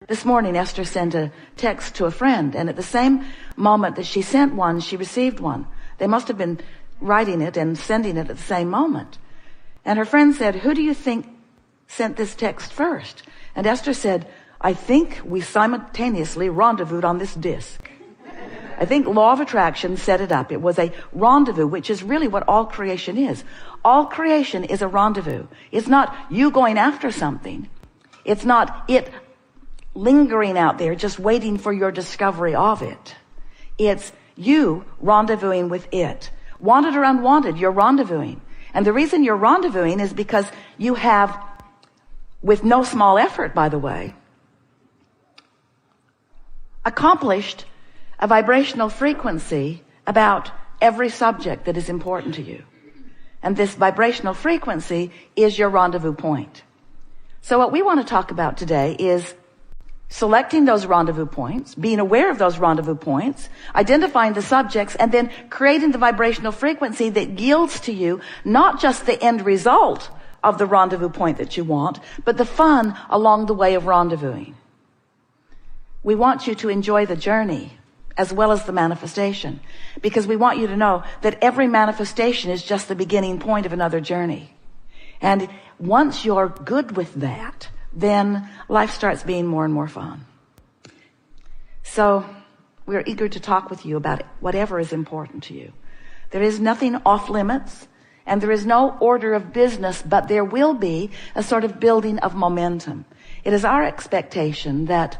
This morning, Esther sent a text to a friend, and at the same moment that she sent one, she received one. They must have been writing it and sending it at the same moment. And her friend said, "Who do you think sent this text first?" And Esther said, "I think we simultaneously rendezvoused on this disc." I think law of attraction set it up. It was a rendezvous, which is really what all creation is. All creation is a rendezvous. It's not you going after something. It's not it lingering out there just waiting for your discovery of it. It's you rendezvousing with it. Wanted or unwanted, you're rendezvousing. And the reason you're rendezvousing is because you have, with no small effort, by the way, accomplished a vibrational frequency about every subject that is important to you. And this vibrational frequency is your rendezvous point. So what we want to talk about today is selecting those rendezvous points, being aware of those rendezvous points, identifying the subjects, and then creating the vibrational frequency that yields to you not just the end result of the rendezvous point that you want, but the fun along the way of rendezvousing. We want you to enjoy the journey as well as the manifestation, because we want you to know that every manifestation is just the beginning point of another journey. And once you're good with that, then life starts being more and more fun. So we're eager to talk with you about whatever is important to you. There is nothing off limits, and there is no order of business, but there will be a sort of building of momentum. It is our expectation that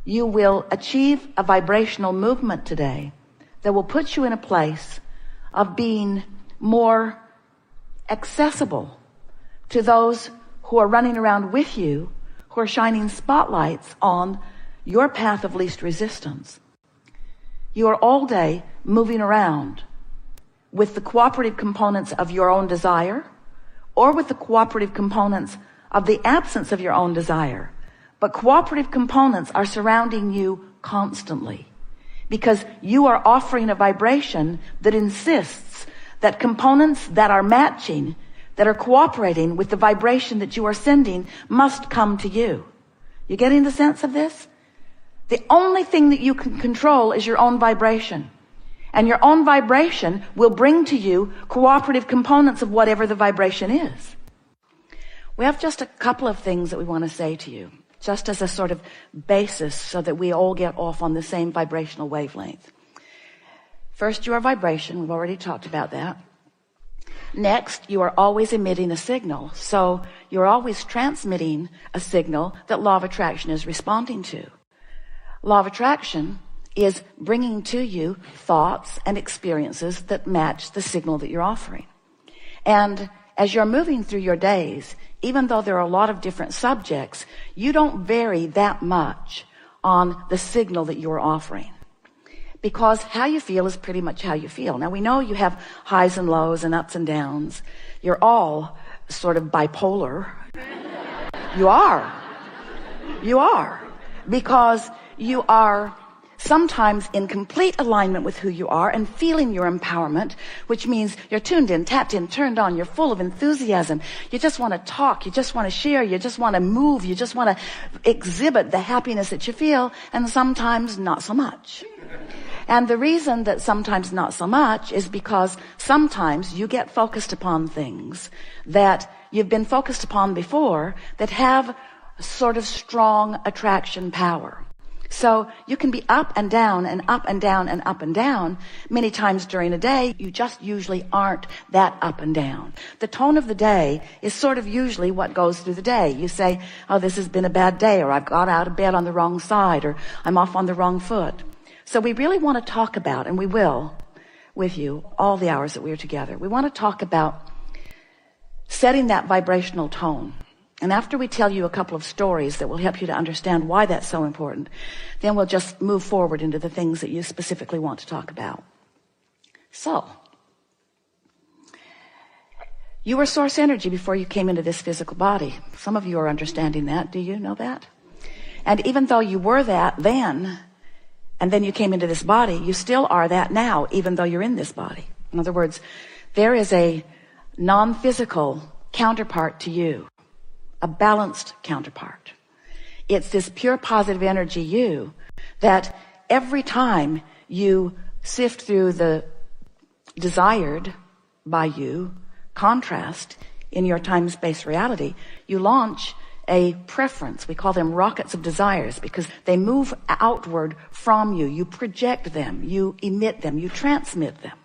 you will achieve a vibrational movement today that will put you in a place of being more accessible to those who are running around with you, who are shining spotlights on your path of least resistance. You are all day moving around with the cooperative components of your own desire, or with the cooperative components of the absence of your own desire. But cooperative components are surrounding you constantly, because you are offering a vibration that insists that components that are matching, that are cooperating with the vibration that you are sending, must come to you. You getting the sense of this? The only thing that you can control is your own vibration. And your own vibration will bring to you cooperative components of whatever the vibration is. We have just a couple of things that we want to say to you, just as a sort of basis so that we all get off on the same vibrational wavelength. First, you are vibration. We've already talked about that. Next, you are always emitting a signal. So you're always transmitting a signal that law of attraction is responding to. Law of attraction is bringing to you thoughts and experiences that match the signal that you're offering. And as you're moving through your days, even though there are a lot of different subjects, you don't vary that much on the signal that you're offering, because how you feel is pretty much how you feel. Now, we know you have highs and lows and ups and downs. You're all sort of bipolar. You are. You are. Because you are sometimes in complete alignment with who you are and feeling your empowerment, which means you're tuned in, tapped in, turned on, you're full of enthusiasm. You just want to talk, you just want to share, you just want to move, you just want to exhibit the happiness that you feel, and sometimes not so much. And the reason that sometimes not so much is because sometimes you get focused upon things that you've been focused upon before that have sort of strong attraction power. So you can be up and down and up and down and up and down many times during a day. You just usually aren't that up and down. The tone of the day is sort of usually what goes through the day. You say, oh, this has been a bad day, or I've got out of bed on the wrong side, or I'm off on the wrong foot. So we really want to talk about, and we will with you all the hours that we're together, we want to talk about setting that vibrational tone. And after we tell you a couple of stories that will help you to understand why that's so important, then we'll just move forward into the things that you specifically want to talk about. So, you were source energy before you came into this physical body. Some of you are understanding that. Do you know that? And even though you were that then, and then you came into this body, you still are that now, even though you're in this body. In other words, there is a non-physical counterpart to you, a balanced counterpart. It's this pure positive energy you that every time you sift through the desired by you contrast in your time-space reality, you launch a preference. We call them rockets of desires because they move outward from you. You project them, you emit them, you transmit them.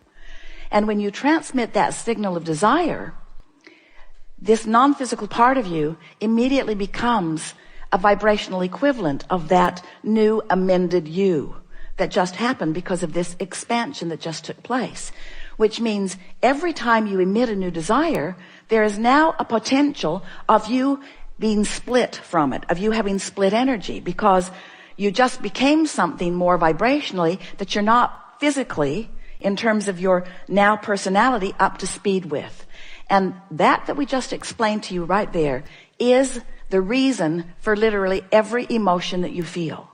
And when you transmit that signal of desire, this non-physical part of you immediately becomes a vibrational equivalent of that new amended you that just happened because of this expansion that just took place. Which means every time you emit a new desire, there is now a potential of you being split from it, of you having split energy, because you just became something more vibrationally that you're not physically, in terms of your now personality, up to speed with. And that we just explained to you right there is the reason for literally every emotion that you feel.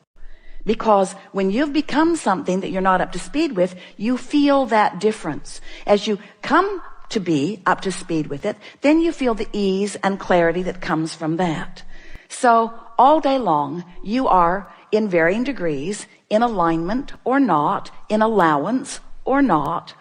Because when you've become something that you're not up to speed with, you feel that difference. As you come to be up to speed with it, then you feel the ease and clarity that comes from that. So all day long, you are in varying degrees in alignment or not, in allowance or not,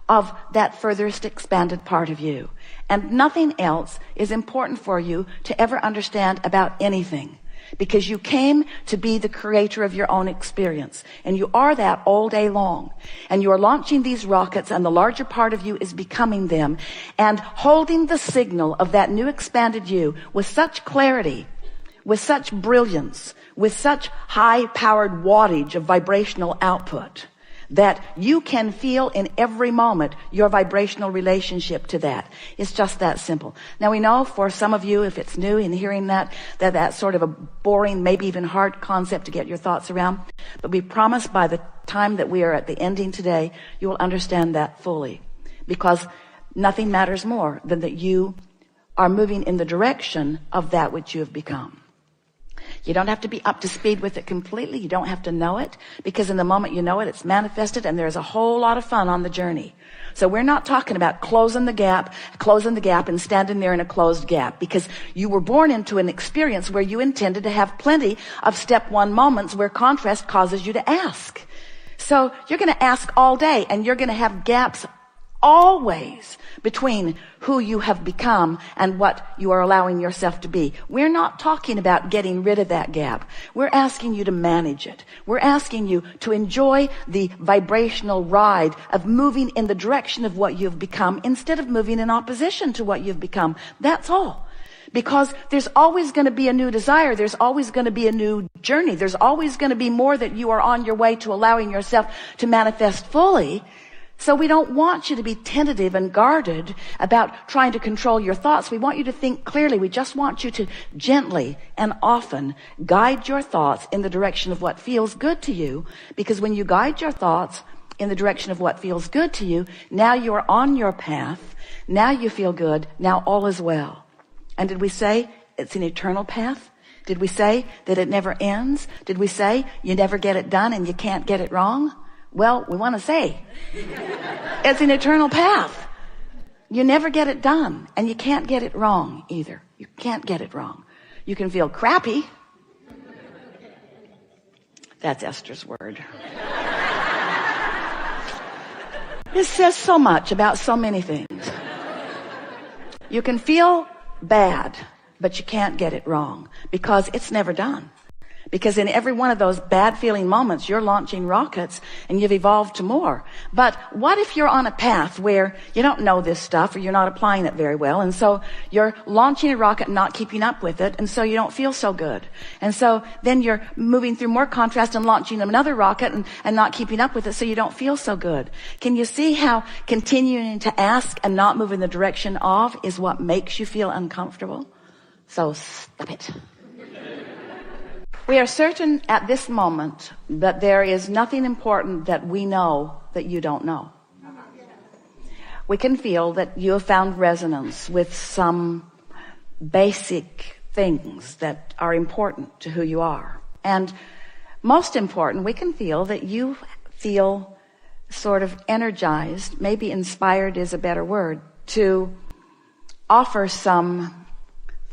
of that furthest expanded part of you. And nothing else is important for you to ever understand about anything. Because you came to be the creator of your own experience. And you are that all day long. And you are launching these rockets, and the larger part of you is becoming them. And holding the signal of that new expanded you with such clarity, with such brilliance, with such high-powered wattage of vibrational output, that you can feel in every moment your vibrational relationship to that. It's just that simple. Now we know for some of you, if it's new in hearing that's sort of a boring, maybe even hard concept to get your thoughts around. But we promise by the time that we are at the ending today, you will understand that fully. Because nothing matters more than that you are moving in the direction of that which you have become. You don't have to be up to speed with it completely. You don't have to know it, because in the moment you know it, it's manifested, and there's a whole lot of fun on the journey. So we're not talking about closing the gap and standing there in a closed gap, because you were born into an experience where you intended to have plenty of step one moments where contrast causes you to ask. So you're going to ask all day, and you're going to have gaps always between who you have become and what you are allowing yourself to be. We're not talking about getting rid of that gap. We're asking you to manage it. We're asking you to enjoy the vibrational ride of moving in the direction of what you've become instead of moving in opposition to what you've become. That's all. Because there's always going to be a new desire. There's always going to be a new journey. There's always going to be more that you are on your way to allowing yourself to manifest fully. So we don't want you to be tentative and guarded about trying to control your thoughts. We want you to think clearly. We just want you to gently and often guide your thoughts in the direction of what feels good to you. Because when you guide your thoughts in the direction of what feels good to you, now you are on your path. Now you feel good. Now all is well. And did we say it's an eternal path? Did we say that it never ends? Did we say you never get it done and you can't get it wrong? Well, we want to say it's an eternal path. You never get it done, and you can't get it wrong either. You can't get it wrong. You can feel crappy. That's Esther's word. It says so much about so many things. You can feel bad, but you can't get it wrong because it's never done. Because in every one of those bad feeling moments, you're launching rockets and you've evolved to more. But what if you're on a path where you don't know this stuff or you're not applying it very well, and so you're launching a rocket and not keeping up with it, and so you don't feel so good. And so then you're moving through more contrast and launching another rocket and not keeping up with it, so you don't feel so good. Can you see how continuing to ask and not move in the direction of is what makes you feel uncomfortable? So stop it. We are certain at this moment that there is nothing important that we know that you don't know. We can feel that you have found resonance with some basic things that are important to who you are. And most important, we can feel that you feel sort of energized, maybe inspired is a better word, to offer some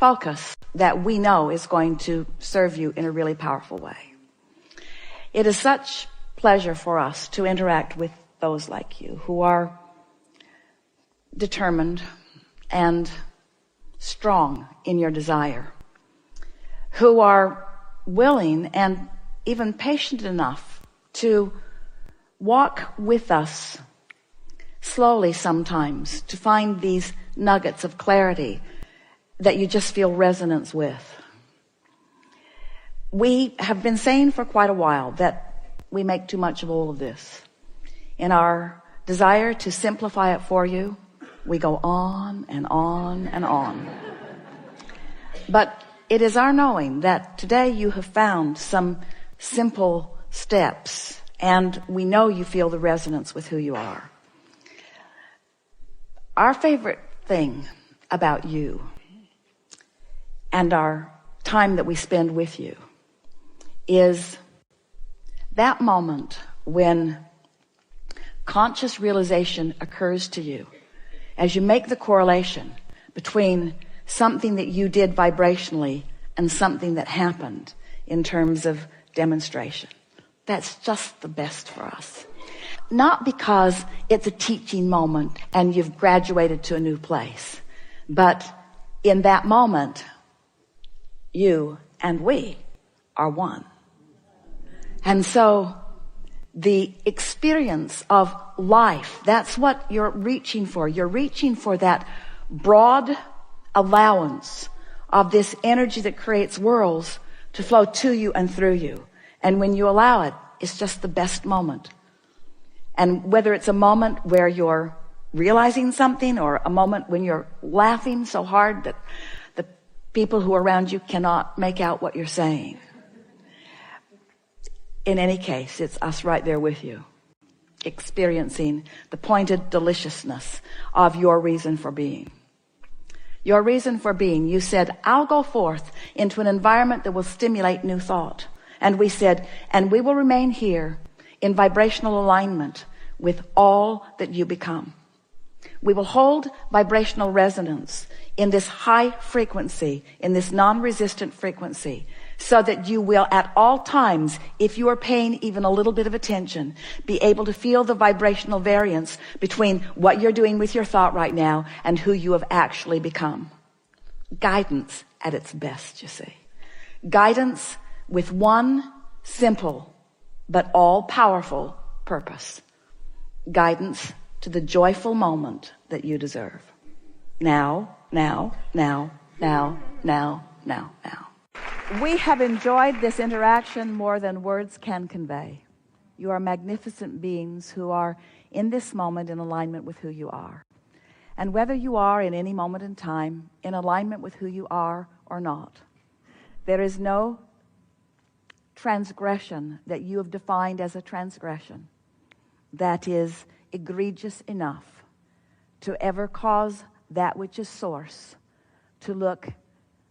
focus that we know is going to serve you in a really powerful way. It is such pleasure for us to interact with those like you who are determined and strong in your desire, who are willing and even patient enough to walk with us slowly sometimes to find these nuggets of clarity that you just feel resonance with. We have been saying for quite a while that we make too much of all of this. In our desire to simplify it for you, we go on and on and on. But it is our knowing that today you have found some simple steps, and we know you feel the resonance with who you are. Our favorite thing about you and our time that we spend with you is that moment when conscious realization occurs to you as you make the correlation between something that you did vibrationally and something that happened in terms of demonstration. That's just the best for us. Not because it's a teaching moment and you've graduated to a new place, but in that moment, you and we are one. And so the experience of life, that's what you're reaching for. You're reaching for that broad allowance of this energy that creates worlds to flow to you and through you. And when you allow it, it's just the best moment. And whether it's a moment where you're realizing something or a moment when you're laughing so hard that the people who are around you cannot make out what you're saying. In any case, it's us right there with you, experiencing the pointed deliciousness of your reason for being. Your reason for being, you said, I'll go forth into an environment that will stimulate new thought. And we said, and we will remain here in vibrational alignment with all that you become. We will hold vibrational resonance in this high frequency, in this non-resistant frequency, so that you will at all times, if you are paying even a little bit of attention, be able to feel the vibrational variance between what you're doing with your thought right now and who you have actually become. Guidance at its best, you see. Guidance with one simple but all-powerful purpose. Guidance to the joyful moment that you deserve. Now, now, now, now, now, now, now. We have enjoyed this interaction more than words can convey. You are magnificent beings who are in this moment in alignment with who you are. And whether you are in any moment in time in alignment with who you are or not, there is no transgression that you have defined as a transgression that is egregious enough to ever cause that which is source to look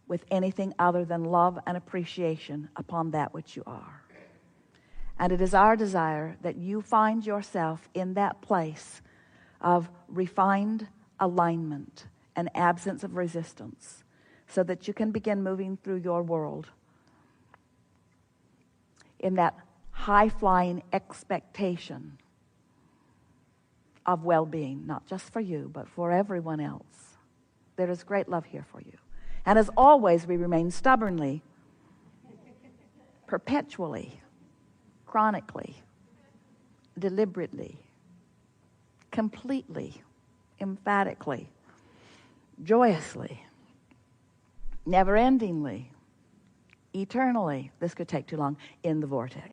with anything other than love and appreciation upon that which you are. And it is our desire that you find yourself in that place of refined alignment and absence of resistance, so that you can begin moving through your world in that high-flying expectation of well-being, not just for you, but for everyone else. There is great love here for you. And as always, we remain stubbornly, perpetually, chronically, deliberately, completely, emphatically, joyously, never-endingly, eternally, this could take too long, in the vortex.